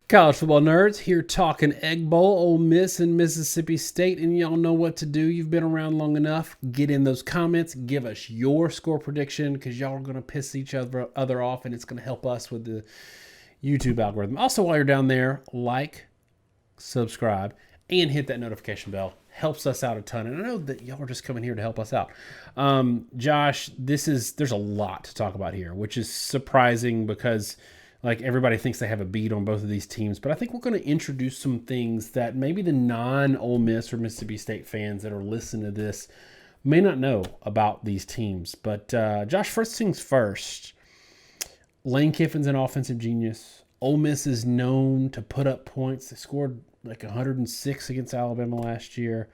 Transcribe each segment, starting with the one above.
College football nerds here talking Egg Bowl, Ole Miss, and Mississippi State, and y'all know what to do. You've been around long enough. Get in those comments. Give us your score prediction because y'all are going to piss each other off, and it's going to help us with the YouTube algorithm. Also, while you're down there, like, subscribe, and hit that notification bell. Helps us out a ton, and I know that y'all are just coming here to help us out. Josh, there's a lot to talk about here, which is surprising because like everybody thinks they have a beat on both of these teams, but I think we're going to introduce some things that maybe the non-Ole Miss or Mississippi State fans that are listening to this may not know about these teams. But Josh, first things first, Lane Kiffin's an offensive genius. Ole Miss is known to put up points. They scored like 106 against Alabama last year.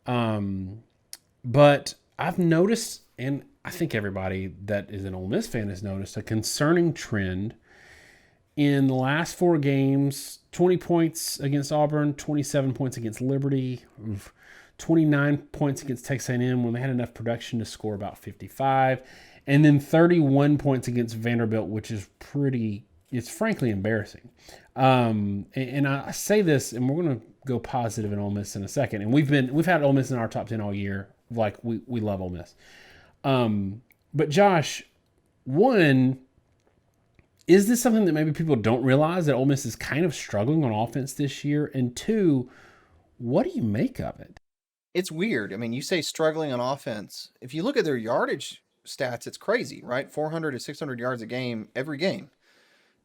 But I've noticed, and I think everybody that is an Ole Miss fan has noticed, a concerning trend in the last four games: 20 points against Auburn, 27 points against Liberty, 29 points against Texas A&M when they had enough production to score about 55, and then 31 points against Vanderbilt, which is it's frankly embarrassing. And I say this, and we're going to go positive in Ole Miss in a second. And we've had Ole Miss in our top 10 all year. Like we love Ole Miss. But Josh, one, is this something that maybe people don't realize, that Ole Miss is kind of struggling on offense this year? And two, what do you make of it? It's weird. I mean, you say struggling on offense. If you look at their yardage stats, it's crazy, right? 400 to 600 yards a game, every game.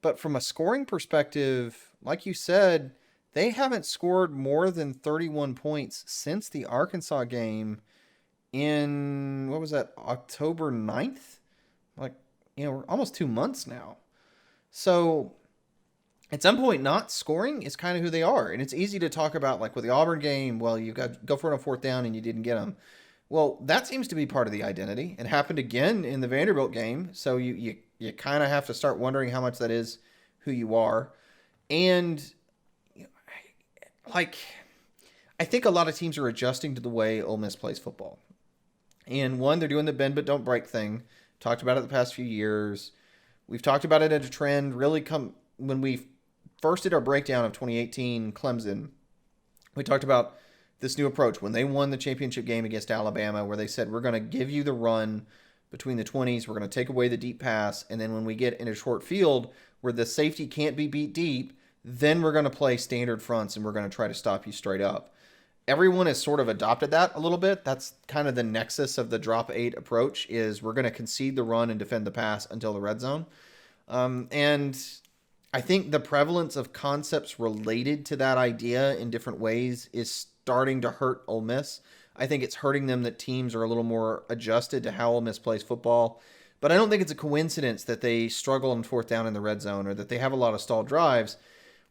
But from a scoring perspective, like you said, they haven't scored more than 31 points since the Arkansas game in, what was that, October 9th? Like, we're almost 2 months now. So at some point, not scoring is kind of who they are. And it's easy to talk about, like with the Auburn game, well, you got to go for it on fourth down and you didn't get them. Well, that seems to be part of the identity. It happened again in the Vanderbilt game. So you kind of have to start wondering how much that is who you are. And like, I think a lot of teams are adjusting to the way Ole Miss plays football. And one, they're doing the bend but don't break thing. Talked about it the past few years. We've talked about it as a trend really when we first did our breakdown of 2018 Clemson. We talked about this new approach when they won the championship game against Alabama, where they said, we're going to give you the run between the 20s. We're going to take away the deep pass. And then when we get in a short field where the safety can't be beat deep, then we're going to play standard fronts and we're going to try to stop you straight up. Everyone has sort of adopted that a little bit. That's kind of the nexus of the drop 8 approach, is we're going to concede the run and defend the pass until the red zone. And I think the prevalence of concepts related to that idea in different ways is starting to hurt Ole Miss. I think it's hurting them that teams are a little more adjusted to how Ole Miss plays football. But I don't think it's a coincidence that they struggle on fourth down in the red zone or that they have a lot of stalled drives.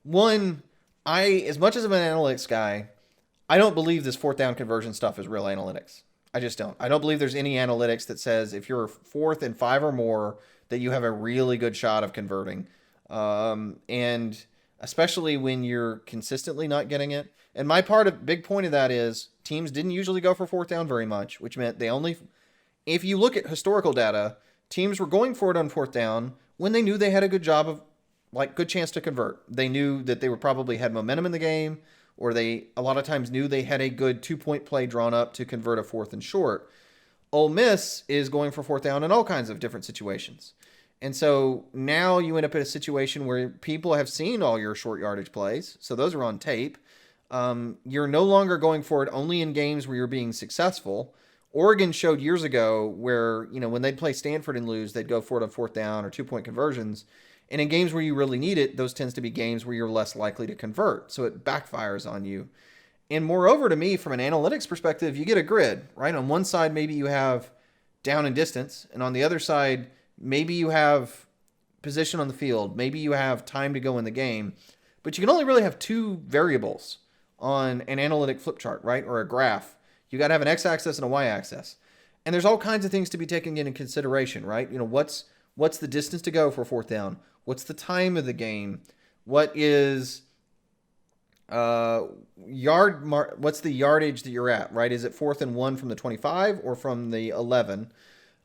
One, as much as I'm an analytics guy, I don't believe this fourth down conversion stuff is real analytics. I just don't. I don't believe there's any analytics that says if you're 4th and 5 or more that you have a really good shot of converting. And especially when you're consistently not getting it. And big point of that is teams didn't usually go for fourth down very much, which meant if you look at historical data, teams were going for it on fourth down when they knew they had a good chance to convert. They knew that they probably had momentum in the game, or they a lot of times knew they had a good 2-point play drawn up to convert a fourth and short. Ole Miss is going for fourth down in all kinds of different situations. And so now you end up in a situation where people have seen all your short yardage plays, so those are on tape. You're no longer going for it only in games where you're being successful. Oregon showed years ago where, when they'd play Stanford and lose, they'd go for it on fourth down or 2-point conversions. And in games where you really need it, those tends to be games where you're less likely to convert. So it backfires on you. And moreover, to me, from an analytics perspective, you get a grid, right? On one side, maybe you have down and distance. And on the other side, maybe you have position on the field. Maybe you have time to go in the game. But you can only really have 2 variables on an analytic flip chart, right? Or a graph. You got to have an x-axis and a y-axis. And there's all kinds of things to be taken into consideration, right? What's the distance to go for fourth down? What's the time of the game? What is what's the yardage that you're at, right? Is it 4th and 1 from the 25 or from the 11?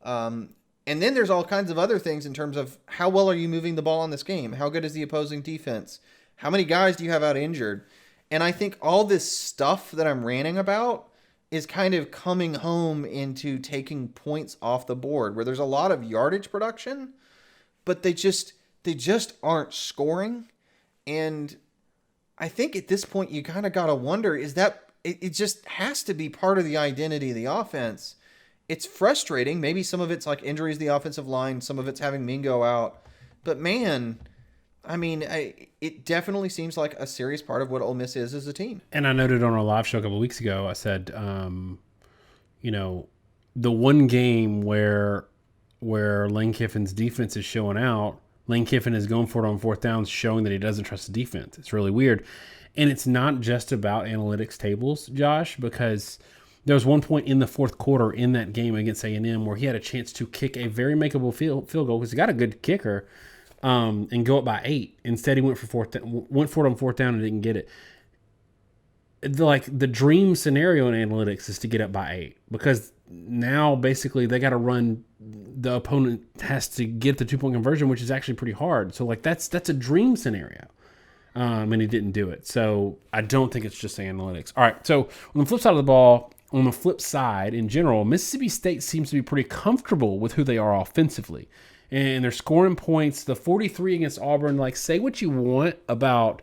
And then there's all kinds of other things in terms of how well are you moving the ball in this game? How good is the opposing defense? How many guys do you have out injured? And I think all this stuff that I'm ranting about is kind of coming home into taking points off the board where there's a lot of yardage production, but they just aren't scoring. And I think at this point you kind of got to wonder, is that it just has to be part of the identity of the offense. It's frustrating. Maybe some of it's like injuries to the offensive line, some of it's having Mingo out. But man, I mean, it definitely seems like a serious part of what Ole Miss is as a team. And I noted on our live show a couple of weeks ago, I said, the one game where Lane Kiffin's defense is showing out, Lane Kiffin is going for it on fourth downs, showing that he doesn't trust the defense. It's really weird. And it's not just about analytics tables, Josh, because there was one point in the fourth quarter in that game against A&M where he had a chance to kick a very makeable field goal because he got a good kicker and go up by 8. Instead, he went for it on fourth down and didn't get it. The dream scenario in analytics is to get up by 8 because now basically they got to run. The opponent has to get the 2-point conversion, which is actually pretty hard. So that's a dream scenario. And he didn't do it. So I don't think it's just analytics. All right. So on the flip side of the ball, on the flip side in general, Mississippi State seems to be pretty comfortable with who they are offensively. And they're scoring points. The 43 against Auburn, say what you want about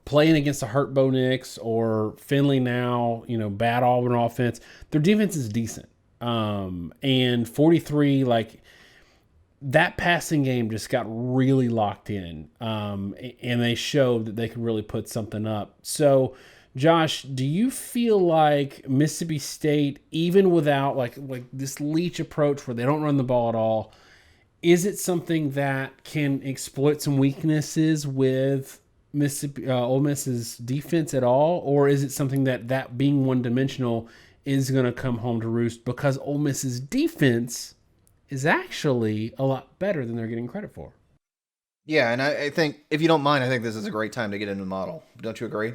playing against the Hurt Bo Nix or Finley now, bad Auburn offense. Their defense is decent. And 43, that passing game just got really locked in, and they showed that they could really put something up. So, Josh, do you feel like Mississippi State, even without like this Leach approach where they don't run the ball at all, is it something that can exploit some weaknesses with Ole Miss's defense at all, or is it something that being one-dimensional is going to come home to roost because Ole Miss's defense is actually a lot better than they're getting credit for? Yeah, and I think, if you don't mind, I think this is a great time to get into the model. Don't you agree?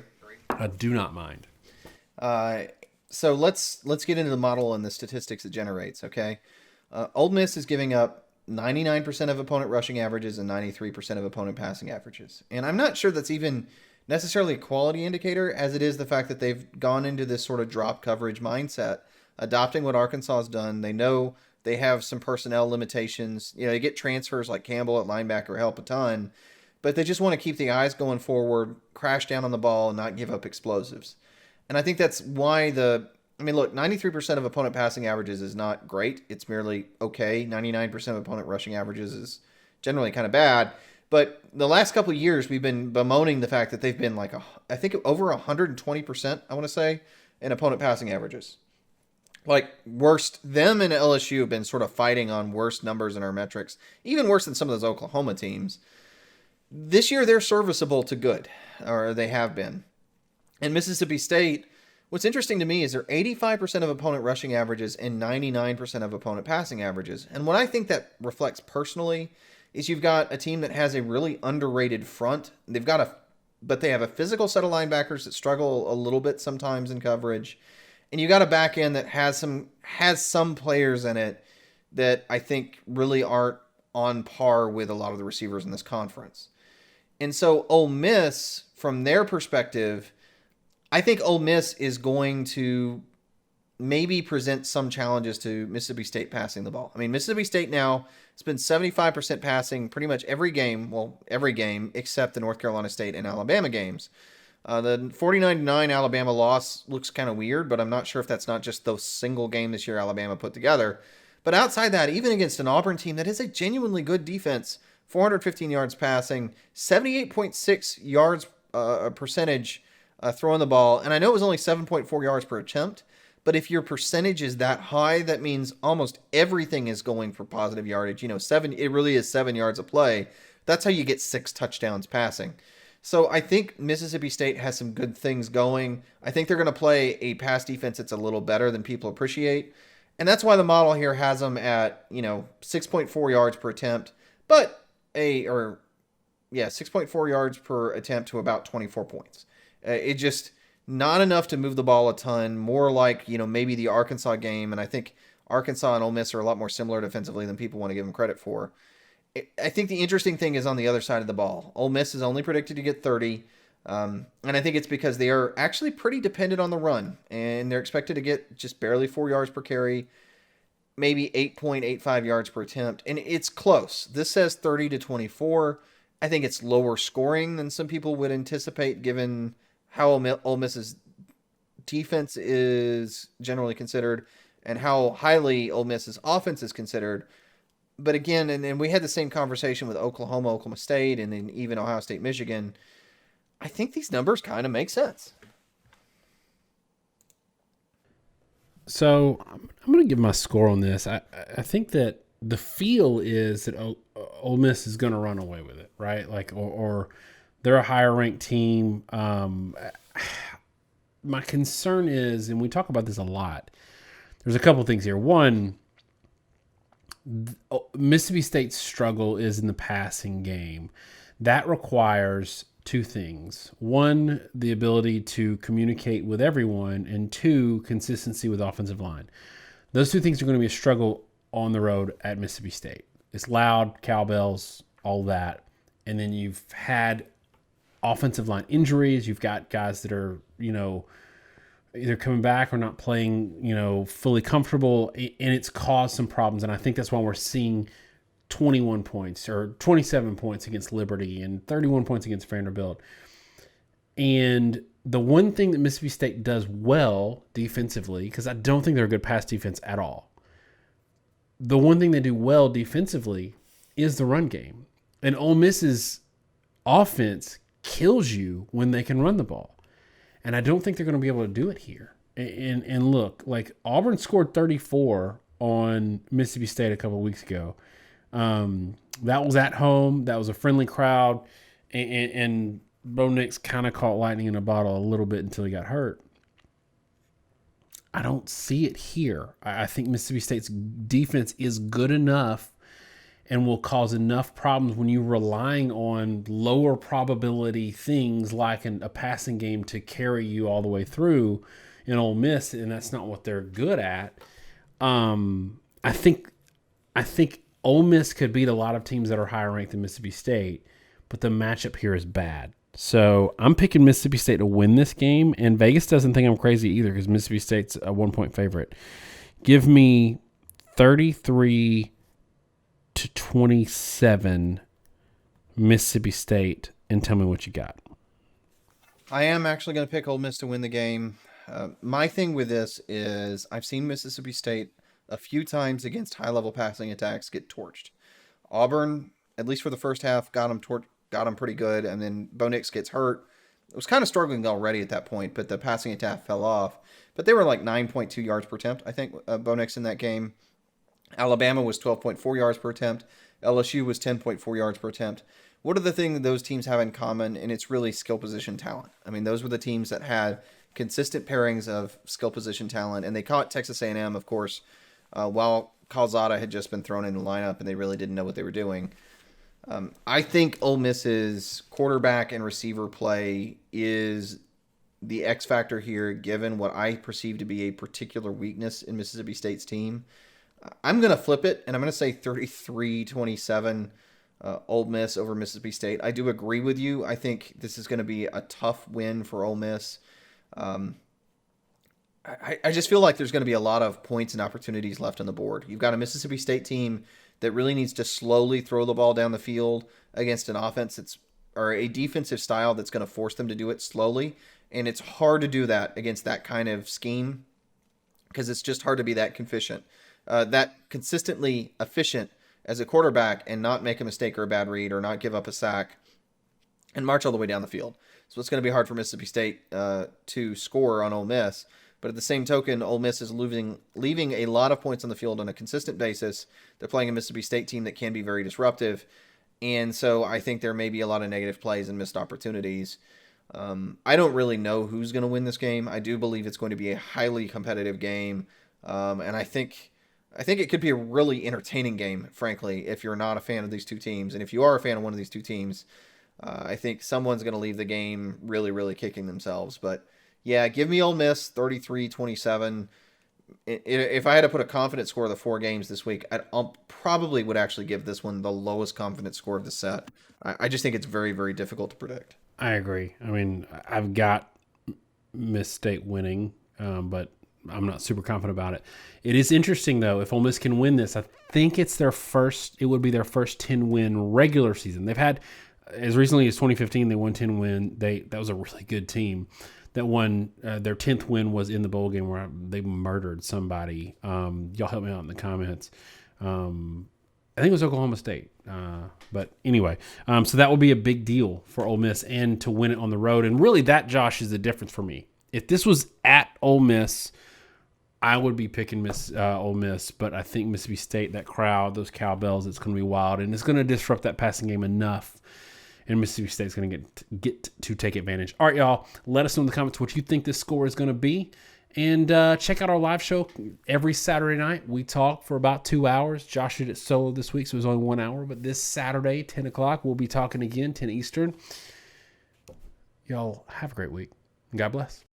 I do not mind. So let's get into the model and the statistics it generates, okay? Ole Miss is giving up 99% of opponent rushing averages and 93% of opponent passing averages. And I'm not sure that's even necessarily a quality indicator, as it is the fact that they've gone into this sort of drop coverage mindset, adopting what Arkansas has done. They know they have some personnel limitations. They get transfers like Campbell at linebacker help a ton, but they just want to keep the eyes going forward, crash down on the ball, and not give up explosives. And I think that's why look, 93% of opponent passing averages is not great. It's merely okay. 99% of opponent rushing averages is generally kind of bad. But the last couple of years, we've been bemoaning the fact that they've been I think over 120%, I want to say, in opponent passing averages. Worst, them and LSU have been sort of fighting on worst numbers in our metrics, even worse than some of those Oklahoma teams. This year, they're serviceable to good, or they have been. And Mississippi State, what's interesting to me is they're 85% of opponent rushing averages and 99% of opponent passing averages. And what I think that reflects personally is you've got a team that has a really underrated front. But they have a physical set of linebackers that struggle a little bit sometimes in coverage. And you got a back end that has some players in it that I think really aren't on par with a lot of the receivers in this conference. And so Ole Miss, from their perspective, I think Ole Miss is going to maybe present some challenges to Mississippi State passing the ball. Mississippi State now has been 75% passing pretty much every game except the North Carolina State and Alabama games. The 49-9 Alabama loss looks kind of weird, but I'm not sure if that's not just the single game this year Alabama put together. But outside that, even against an Auburn team that is a genuinely good defense, 415 yards passing, 78.6 yards percentage throwing the ball. And I know it was only 7.4 yards per attempt, but if your percentage is that high, that means almost everything is going for positive yardage. It really is 7 yards a play. That's how you get 6 touchdowns passing. So I think Mississippi State has some good things going. I think they're going to play a pass defense that's a little better than people appreciate. And that's why the model here has them at, 6.4 yards per attempt, but 6.4 yards per attempt to about 24 points. It just not enough to move the ball a ton, more like, maybe the Arkansas game. And I think Arkansas and Ole Miss are a lot more similar defensively than people want to give them credit for. I think the interesting thing is on the other side of the ball. Ole Miss is only predicted to get 30. And I think it's because they are actually pretty dependent on the run, and they're expected to get just barely 4 yards per carry, maybe 8.85 yards per attempt, and it's close. This says 30-24. I think it's lower scoring than some people would anticipate, given how Ole Miss's defense is generally considered and how highly Ole Miss's offense is considered. But again, and we had the same conversation with Oklahoma, Oklahoma State, and then even Ohio State, Michigan. I think these numbers kind of make sense. So I'm going to give my score on this. I think that the feel is that Ole Miss is going to run away with it, right? Like, or they're a higher ranked team. My concern is, and we talk about this a lot, there's a couple things here. One, Mississippi State's struggle is in the passing game. That requires two things. One, the ability to communicate with everyone, and two, consistency with offensive line. Those two things are going to be a struggle on the road at Mississippi State. It's loud, cowbells, all that. And then you've had offensive line injuries. You've got guys that are, either coming back or not playing, fully comfortable, and it's caused some problems. And I think that's why we're seeing 21 points or 27 points against Liberty and 31 points against Vanderbilt. And the one thing that Mississippi State does well defensively, because I don't think they're a good pass defense at all, the one thing they do well defensively is the run game. And Ole Miss's offense kills you when they can run the ball. And I don't think they're going to be able to do it here. And look, like Auburn scored 34 on Mississippi State a couple of weeks ago. That was at home. That was a friendly crowd. And Bo Nix kind of caught lightning in a bottle a little bit until he got hurt. I don't see it here. I think Mississippi State's defense is good enough and will cause enough problems when you're relying on lower probability things like a passing game to carry you all the way through in Ole Miss, and that's not what they're good at. I think Ole Miss could beat a lot of teams that are higher ranked than Mississippi State, but the matchup here is bad. So I'm picking Mississippi State to win this game, and Vegas doesn't think I'm crazy either because Mississippi State's a 1-point favorite. Give me 33-27 Mississippi State, and tell me what you got. I am actually going to pick Ole Miss to win the game. My thing with this is I've seen Mississippi State a few times against high-level passing attacks get torched. Auburn, at least for the first half, got them pretty good, and then Bo Nix gets hurt. It was kind of struggling already at that point, but the passing attack fell off. But they were like 9.2 yards per attempt, I think, Bo Nix in that game. Alabama was 12.4 yards per attempt. LSU was 10.4 yards per attempt. What are the things that those teams have in common? And it's really skill position talent. I mean, those were the teams that had consistent pairings of skill position talent, and they caught Texas A&M, of course, while Calzada had just been thrown in the lineup, and they really didn't know what they were doing. I think Ole Miss's quarterback and receiver play is the X factor here, given what I perceive to be a particular weakness in Mississippi State's team. I'm going to flip it, and I'm going to say 33-27 Ole Miss over Mississippi State. I do agree with you. I think this is going to be a tough win for Ole Miss. I just feel like there's going to be a lot of points and opportunities left on the board. You've got a Mississippi State team that really needs to slowly throw the ball down the field against an offense or a defensive style that's going to force them to do it slowly. And it's hard to do that against that kind of scheme because it's just hard to be that consistently efficient as a quarterback and not make a mistake or a bad read or not give up a sack and march all the way down the field. So it's going to be hard for Mississippi State to score on Ole Miss. But at the same token, Ole Miss is leaving a lot of points on the field on a consistent basis. They're playing a Mississippi State team that can be very disruptive. And so I think there may be a lot of negative plays and missed opportunities. I don't really know who's going to win this game. I do believe it's going to be a highly competitive game. And I think it could be a really entertaining game, frankly, if you're not a fan of these two teams. And if you are a fan of one of these two teams, I think someone's going to leave the game really, really kicking themselves. But yeah, give me Ole Miss 33-27. if I had to put a confidence score of the 4 games this week, I probably would actually give this one the lowest confidence score of the set. I just think it's very, very difficult to predict. I agree. I mean, I've got Miss State winning, but I'm not super confident about it. It is interesting, though, if Ole Miss can win this, I think it would be their first 10-win regular season. They've had, as recently as 2015, they won 10 win. That was a really good team. That won, their 10th win was in the bowl game where they murdered somebody. Y'all help me out in the comments. I think it was Oklahoma State. But anyway, so that will be a big deal for Ole Miss and to win it on the road. And really that, Josh, is the difference for me. If this was at Ole Miss, I would be picking Ole Miss, but I think Mississippi State, that crowd, those cowbells, it's going to be wild, and it's going to disrupt that passing game enough, and Mississippi State's going to get to take advantage. All right, y'all, let us know in the comments what you think this score is going to be, and check out our live show every Saturday night. We talk for about 2 hours. Josh did it solo this week, so it was only 1 hour, but this Saturday, 10 o'clock, we'll be talking again, 10 Eastern. Y'all have a great week. God bless.